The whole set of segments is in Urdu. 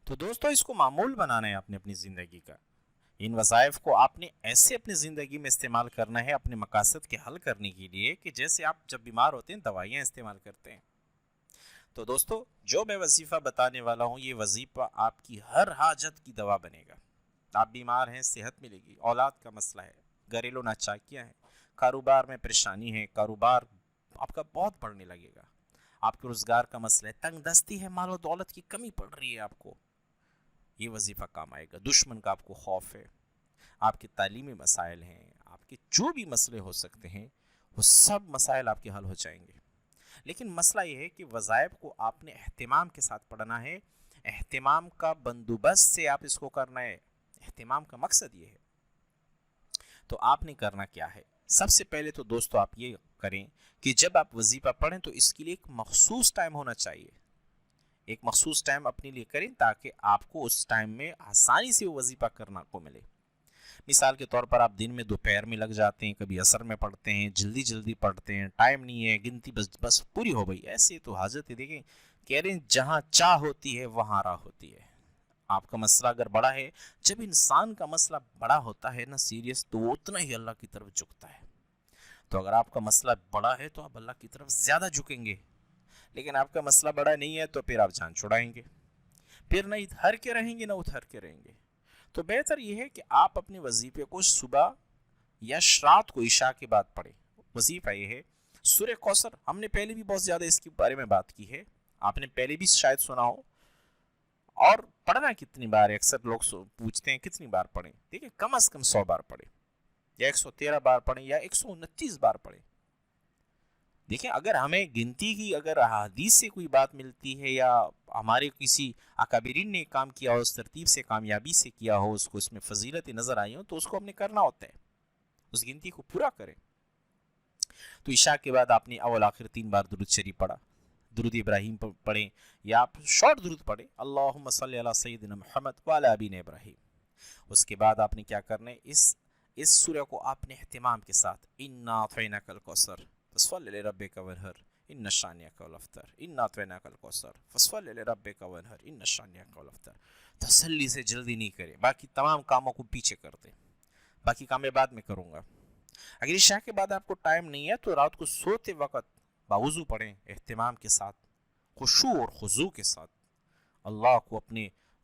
تو دوستو اس کو معمول بنانا ہے آپ نے اپنی زندگی کا. ان وظائف کو آپ نے ایسے اپنی زندگی میں استعمال کرنا ہے اپنے مقاصد کے حل کرنے کے لیے کہ جیسے آپ جب بیمار ہوتے ہیں دوائیاں استعمال کرتے ہیں. تو دوستو جو میں وظیفہ بتانے والا ہوں یہ وظیفہ آپ کی ہر حاجت کی دوا بنے گا. آپ بیمار ہیں صحت ملے گی، اولاد کا مسئلہ ہے، گھریلو ناچاکیاں ہیں، کاروبار میں پریشانی ہے، کاروبار آپ کا بہت بڑھنے لگے گا، آپ کے روزگار کا مسئلہ ہے، تنگ دستی ہے، مال و دولت کی کمی پڑ رہی ہے آپ کو، یہ وظیفہ کام آئے گا. دشمن کا آپ کو خوف ہے، آپ کے تعلیمی مسائل ہیں، آپ کے جو بھی مسئلے ہو سکتے ہیں وہ سب مسائل آپ کے حل ہو جائیں گے. لیکن مسئلہ یہ ہے کہ وظائف کو آپ نے اہتمام کے ساتھ پڑھنا ہے. اہتمام کا بندوبست سے آپ اس کو کرنا ہے. اہتمام کا مقصد یہ ہے. تو آپ نے کرنا کیا ہے؟ سب سے پہلے تو دوستو آپ یہ کریں کہ جب آپ وظیفہ پڑھیں تو اس کے لیے ایک مخصوص ٹائم ہونا چاہیے. ایک مخصوص ٹائم اپنے لیے کریں تاکہ آپ کو اس ٹائم میں آسانی سے وہ وظیفہ کرنا کو ملے. مثال کے طور پر آپ دن میں دوپہر میں لگ جاتے ہیں، کبھی عصر میں پڑھتے ہیں، جلدی جلدی پڑھتے ہیں، ٹائم نہیں ہے، گنتی بس پوری ہو گئی. ایسے تو حاجت ہے. دیکھیں کہہ رہے ہیں جہاں چاہ ہوتی ہے وہاں راہ ہوتی ہے. آپ کا مسئلہ اگر بڑا ہے، جب انسان کا مسئلہ بڑا ہوتا ہے نا سیریس، تو وہ اتنا ہی اللہ کی طرف جھکتا ہے. تو اگر آپ کا مسئلہ بڑا ہے تو آپ اللہ کی طرف زیادہ جھکیں گے. لیکن آپ کا مسئلہ بڑا نہیں ہے تو پھر آپ جان چھڑائیں گے، پھر نہ ادھر کے رہیں گے نہ ادھر کے رہیں گے. تو بہتر یہ ہے کہ آپ اپنے وظیفے کو صبح یا رات کو عشاء کے بعد پڑھیں. وظیفہ یہ ہے سورہ کوثر. ہم نے پہلے بھی بہت زیادہ اس کے بارے میں بات کی ہے، آپ نے پہلے بھی شاید سنا ہو. اور پڑھنا کتنی بار ہے؟ اکثر لوگ پوچھتے ہیں کتنی بار پڑھیں. دیکھیں کم از کم 100 بار پڑھیں، یا 113 بار پڑھیں، یا 129 بار پڑھیں. دیکھیں اگر ہمیں گنتی کی اگر حدیث سے کوئی بات ملتی ہے یا ہمارے کسی اکابرین نے کام کیا ہو، اس ترتیب سے کامیابی سے کیا ہو، اس کو اس میں فضیلت نظر آئی ہو، تو اس کو ہم نے کرنا ہوتا ہے، اس گنتی کو پورا کریں. تو عشاء کے بعد آپ نے اول آخر 3 بار درود شریف پڑھا، درود ابراہیم پڑھیں، یا آپ شارٹ درود پڑھیں، اللہم صلی علی سیدنا محمد وعلی ابینا ابراہیم. اس کے بعد آپ نے کیا کرنا ہے، اس سورہ کو آپ نے اہتمام کے ساتھ انا اعطیناک الکوثر فصلی لربک وانحر ان شانئک هو الابتر، انا اعطیناک الکوثر فصلی لربک وانحر ان شانئک هو الابتر. تسلی سے جلدی نہیں کرے، باقی تمام کاموں کو پیچھے کر دیں، باقی کام میں بعد میں کروں گا. اگر عشاء کے بعد آپ کو ٹائم نہیں ہے تو رات کو سوتے وقت باوضو پڑھیں اہتمام کے ساتھ، خشوع اور خضوع کے ساتھ. اللہ کو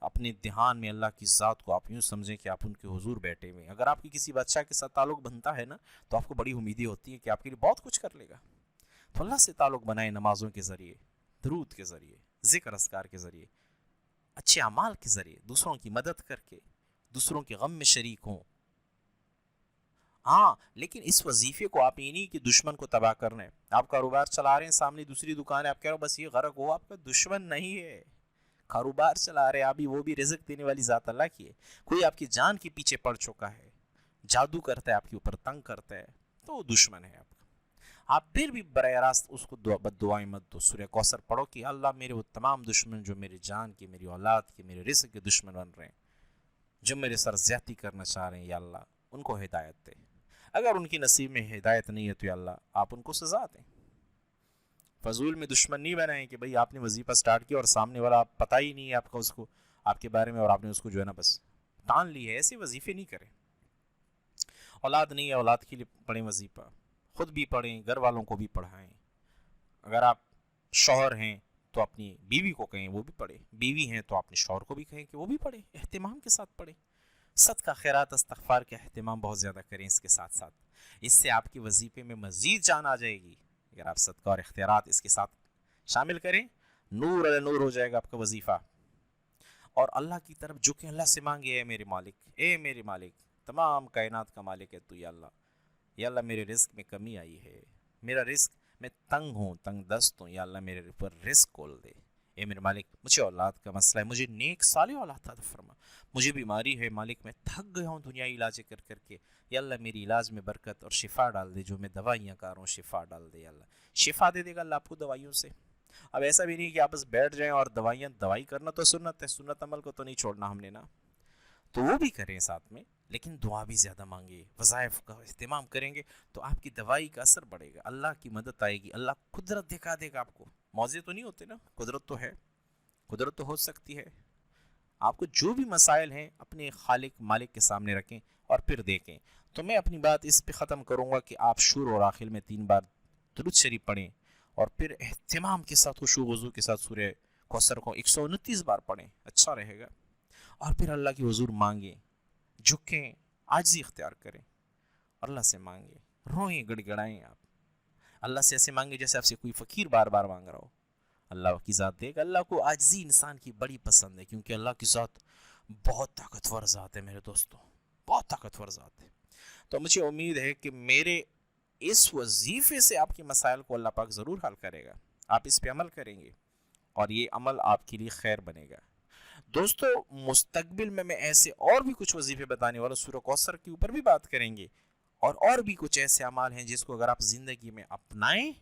اپنے دھیان میں، اللہ کی ذات کو آپ یوں سمجھیں کہ آپ ان کے حضور بیٹھے ہوئے ہیں. اگر آپ کی کسی بادشاہ کے ساتھ تعلق بنتا ہے نا تو آپ کو بڑی امیدیں ہوتی ہے کہ آپ کے لیے بہت کچھ کر لے گا. تو اللہ سے تعلق بنائیں نمازوں کے ذریعے، درود کے ذریعے، ذکر اذکار کے ذریعے، اچھے اعمال کے ذریعے، دوسروں کی مدد کر کے، دوسروں کے غم میں شریک ہوں. ہاں لیکن اس وظیفے کو آپ یہ نہیں کہ دشمن کو تباہ کرنا ہے. آپ کاروبار چلا رہے ہیں، سامنے دوسری دکان ہے، آپ کہہ رہے ہو بس یہ غرق ہو، آپ کا دشمن نہیں ہے. کاروبار چلا رہے ابھی، وہ بھی رزق دینے والی ذات اللہ کی ہے. کوئی آپ کی جان کے پیچھے پڑ چکا ہے، جادو کرتا ہے آپ کے اوپر، تنگ کرتا ہے، تو وہ دشمن ہے آپ کا. آپ پھر بھی براہ راست اس کو بد دعائیں مت دو. سورہ کوثر پڑھو کہ اللہ میرے وہ تمام دشمن جو میری جان کے، میری اولاد کے، میرے رزق کے دشمن بن رہے ہیں، جو میرے سر زیادتی کرنا چاہ رہے ہیں، یا اللہ ان کو ہدایت دے. اگر ان کی نصیب میں ہدایت نہیں ہے تو یا اللہ آپ ان کو سزا دیں. فضول میں دشمن نہیں بنائیں کہ بھئی آپ نے وظیفہ سٹارٹ کیا اور سامنے والا آپ پتہ ہی نہیں ہے آپ کا اس کو، آپ کے بارے میں، اور آپ نے اس کو جو ہے نا بس ٹان لی ہے. ایسے وظیفے نہیں کریں. اولاد نہیں ہے، اولاد کے لیے پڑھیں وظیفہ، خود بھی پڑھیں، گھر والوں کو بھی پڑھائیں. اگر آپ شوہر ہیں تو اپنی بیوی کو کہیں وہ بھی پڑھے، بیوی ہیں تو اپنے شوہر کو بھی کہیں کہ وہ بھی پڑھے، اہتمام کے ساتھ پڑھیں. صدقہ خیرات استغفار کا اہتمام بہت زیادہ کریں اس کے ساتھ ساتھ. اس سے آپ کے وظیفے میں مزید جان آ جائے گی. اگر آپ صدقہ اور اختیارات اس کے ساتھ شامل کریں، نور علی نور ہو جائے گا آپ کا وظیفہ. اور اللہ کی طرف جھکیں، اللہ سے مانگے اے میرے مالک، اے میرے مالک، تمام کائنات کا مالک ہے تو، یا اللہ، یا اللہ میرے رزق میں کمی آئی ہے، میرا رزق، میں تنگ ہوں، تنگ دست ہوں، یا اللہ میرے اوپر رزق کھول دے. اے میرے مالک مجھے اولاد کا مسئلہ ہے، مجھے نیک صالح اولاد عطا فرما. مجھے بیماری ہے مالک، میں تھک گیا ہوں دنیا علاج کر کر کے، یا اللہ میری علاج میں برکت اور شفا ڈال دے. جو میں دوائیاں کر رہا ہوں شفا ڈال دے، یا اللہ شفا دے دے گا اللہ آپ کو دوائیوں سے. اب ایسا بھی نہیں کہ آپ بس بیٹھ جائیں اور دوائی کرنا تو سنت ہے، سنت عمل کو تو نہیں چھوڑنا ہم نے نا، تو وہ بھی کریں ساتھ میں، لیکن دعا بھی زیادہ مانگے، وظائف کا اہتمام کریں گے تو آپ کی دوائی کا اثر بڑھے گا، اللہ کی مدد آئے گی، اللہ قدرت دکھا دے گا آپ کو. موضوع تو نہیں ہوتے نا، قدرت تو ہے، قدرت تو ہو سکتی ہے. آپ کو جو بھی مسائل ہیں اپنے خالق مالک کے سامنے رکھیں اور پھر دیکھیں. تو میں اپنی بات اس پہ ختم کروں گا کہ آپ شور اور آخر میں 3 بار درود شریف پڑھیں اور پھر اہتمام کے ساتھ خشوع و وضو کے ساتھ سورہ کوثر کو 129 بار پڑھیں، اچھا رہے گا. اور پھر اللہ کی حضور مانگیں، جھکیں، عاجزی اختیار کریں، اللہ سے مانگیں، روئیں، گڑ گڑائیں. آپ اللہ سے ایسے مانگیں جیسے آپ سے کوئی فقیر بار بار مانگ رہا ہو. اللہ کی ذات دے گا. اللہ کو عاجزی انسان کی بڑی پسند ہے، کیونکہ اللہ کی ذات بہت طاقتور ذات ہے میرے دوستوں، بہت طاقتور ذات ہے. تو مجھے امید ہے کہ میرے اس وظیفے سے آپ کے مسائل کو اللہ پاک ضرور حل کرے گا. آپ اس پہ عمل کریں گے اور یہ عمل آپ کے لیے خیر بنے گا. دوستو مستقبل میں ایسے اور بھی کچھ وظیفے بتانے والا، سورہ کوثر کے اوپر بھی بات کریں گے، اور بھی کچھ ایسے اعمال ہیں جس کو اگر آپ زندگی میں اپنائیں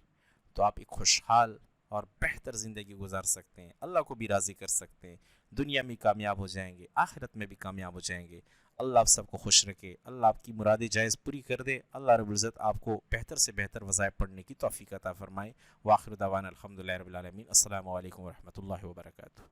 تو آپ ایک خوشحال اور بہتر زندگی گزار سکتے ہیں، اللہ کو بھی راضی کر سکتے ہیں، دنیا میں کامیاب ہو جائیں گے، آخرت میں بھی کامیاب ہو جائیں گے. اللہ آپ سب کو خوش رکھے، اللہ آپ کی مرادیں جائز پوری کر دے. اللہ رب العزت آپ کو بہتر سے بہتر وظائف پڑھنے کی توفیق عطا فرمائے. وآخر دعوانا الحمدللہ رب العالمین. السلام علیکم ورحمۃ اللہ وبرکاتہ.